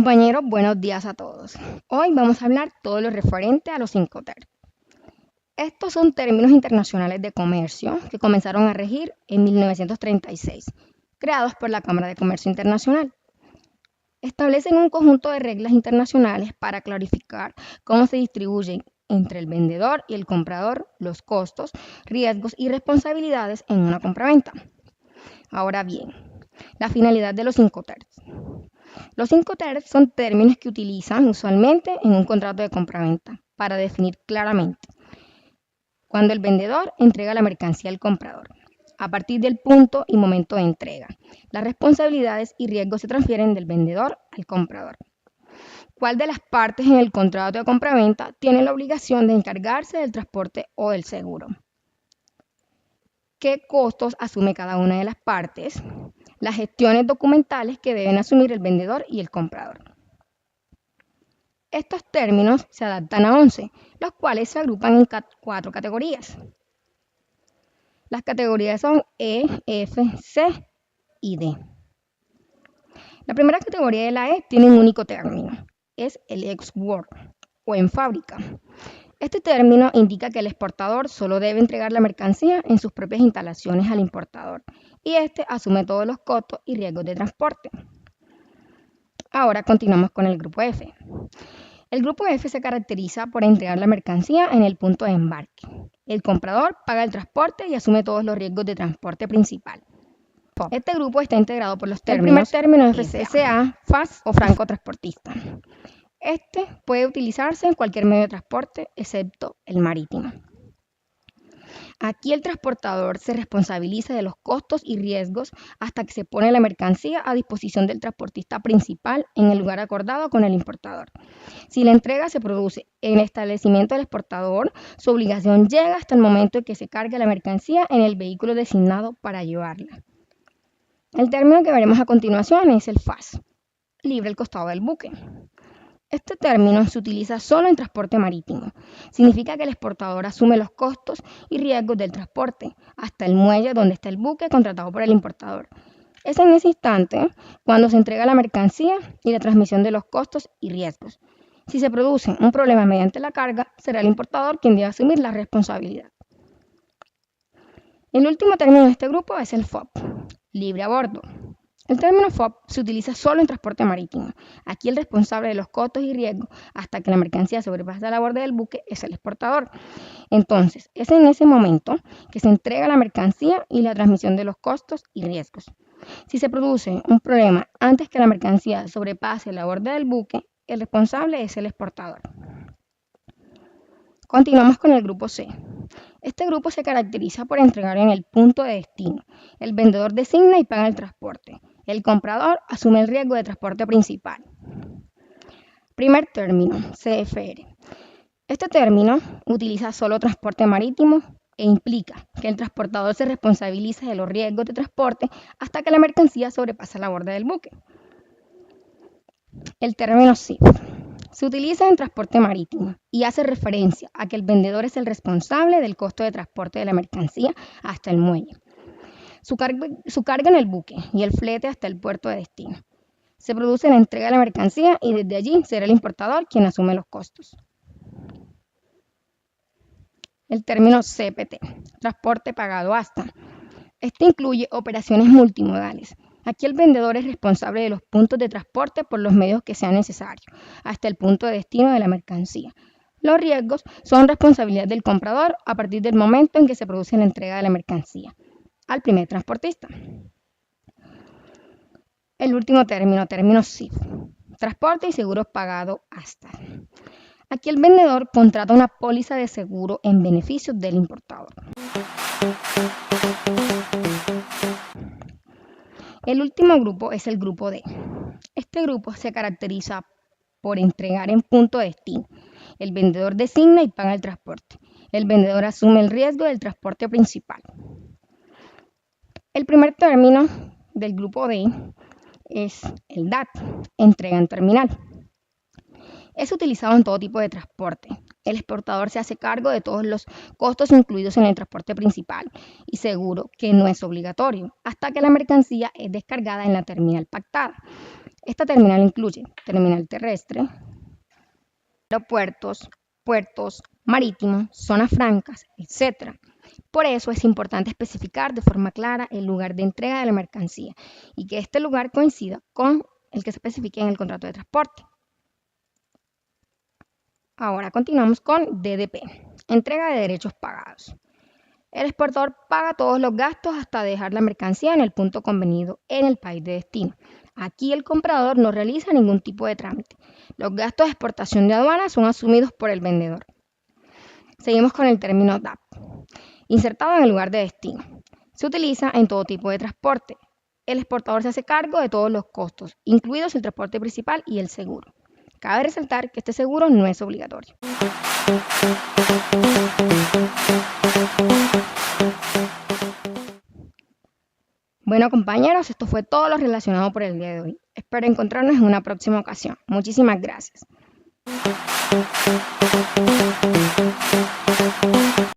Compañeros, buenos días a todos. Hoy vamos a hablar todo lo referente a los Incoterms. Estos son términos internacionales de comercio que comenzaron a regir en 1936, creados por la Cámara de Comercio Internacional. Establecen un conjunto de reglas internacionales para clarificar cómo se distribuyen entre el vendedor y el comprador los costos, riesgos y responsabilidades en una compraventa. Ahora bien, la finalidad de los Incoterms. Los Incoterms son términos que utilizan usualmente en un contrato de compraventa para definir claramente cuando el vendedor entrega la mercancía al comprador. A partir del punto y momento de entrega, las responsabilidades y riesgos se transfieren del vendedor al comprador. ¿Cuál de las partes en el contrato de compraventa tiene la obligación de encargarse del transporte o del seguro? ¿Qué costos asume cada una de las partes? Las gestiones documentales que deben asumir el vendedor y el comprador. Estos términos se adaptan a 11, los cuales se agrupan en 4 categorías. Las categorías son E, F, C y D. La primera categoría de la E tiene un único término, es el ex-work o en fábrica. Este término indica que el exportador solo debe entregar la mercancía en sus propias instalaciones al importador y éste asume todos los costos y riesgos de transporte. Ahora continuamos con el grupo F. El grupo F se caracteriza por entregar la mercancía en el punto de embarque. El comprador paga el transporte y asume todos los riesgos de transporte principal. Este grupo está integrado por los términos. El primer término es FCA, FAS o franco transportista. Este puede utilizarse en cualquier medio de transporte excepto el marítimo. Aquí el transportador se responsabiliza de los costos y riesgos hasta que se pone la mercancía a disposición del transportista principal en el lugar acordado con el importador. Si la entrega se produce en el establecimiento del exportador, su obligación llega hasta el momento en que se cargue la mercancía en el vehículo designado para llevarla. El término que veremos a continuación es el FAS, libre el costado del buque. Este término se utiliza solo en transporte marítimo. Significa que el exportador asume los costos y riesgos del transporte hasta el muelle donde está el buque contratado por el importador. Es en ese instante cuando se entrega la mercancía y la transmisión de los costos y riesgos. Si se produce un problema mediante la carga, será el importador quien debe asumir la responsabilidad. El último término de este grupo es el FOB, libre a bordo. El término FOB se utiliza solo en transporte marítimo. Aquí el responsable de los costos y riesgos hasta que la mercancía sobrepasa la borda del buque es el exportador. Entonces, es en ese momento que se entrega la mercancía y la transmisión de los costos y riesgos. Si se produce un problema antes que la mercancía sobrepase la borda del buque, el responsable es el exportador. Continuamos con el grupo C. Este grupo se caracteriza por entregar en el punto de destino. El vendedor designa y paga el transporte. El comprador asume el riesgo de transporte principal. Primer término, CFR. Este término utiliza solo transporte marítimo e implica que el transportador se responsabiliza de los riesgos de transporte hasta que la mercancía sobrepasa la borda del buque. El término CIF. Se utiliza en transporte marítimo y hace referencia a que el vendedor es el responsable del costo de transporte de la mercancía hasta el muelle, su carga en el buque y el flete hasta el puerto de destino. Se produce la entrega de la mercancía y desde allí será el importador quien asume los costos. El término CPT, transporte pagado hasta. Este incluye operaciones multimodales. Aquí el vendedor es responsable de los puntos de transporte por los medios que sean necesarios, hasta el punto de destino de la mercancía. Los riesgos son responsabilidad del comprador a partir del momento en que se produce la entrega de la mercancía al primer transportista. El último término CIF, transporte y seguros pagados hasta. Aquí el vendedor contrata una póliza de seguro en beneficio del importador. El último grupo es el grupo D. Este grupo se caracteriza por entregar en punto de destino. El vendedor designa y paga el transporte. El vendedor asume el riesgo del transporte principal. El primer término del grupo D es el DAT, entrega en terminal. Es utilizado en todo tipo de transporte. El exportador se hace cargo de todos los costos incluidos en el transporte principal y seguro, que no es obligatorio, hasta que la mercancía es descargada en la terminal pactada. Esta terminal incluye terminal terrestre, aeropuertos, puertos marítimos, zonas francas, etc. Por eso es importante especificar de forma clara el lugar de entrega de la mercancía y que este lugar coincida con el que se especifique en el contrato de transporte. Ahora continuamos con DDP, entrega de derechos pagados. El exportador paga todos los gastos hasta dejar la mercancía en el punto convenido en el país de destino. Aquí el comprador no realiza ningún tipo de trámite. Los gastos de exportación de aduana son asumidos por el vendedor. Seguimos con el término DAP, insertado en el lugar de destino. Se utiliza en todo tipo de transporte. El exportador se hace cargo de todos los costos, incluidos el transporte principal y el seguro. Cabe resaltar que este seguro no es obligatorio. Bueno, compañeros, esto fue todo lo relacionado por el día de hoy. Espero encontrarnos en una próxima ocasión. Muchísimas gracias.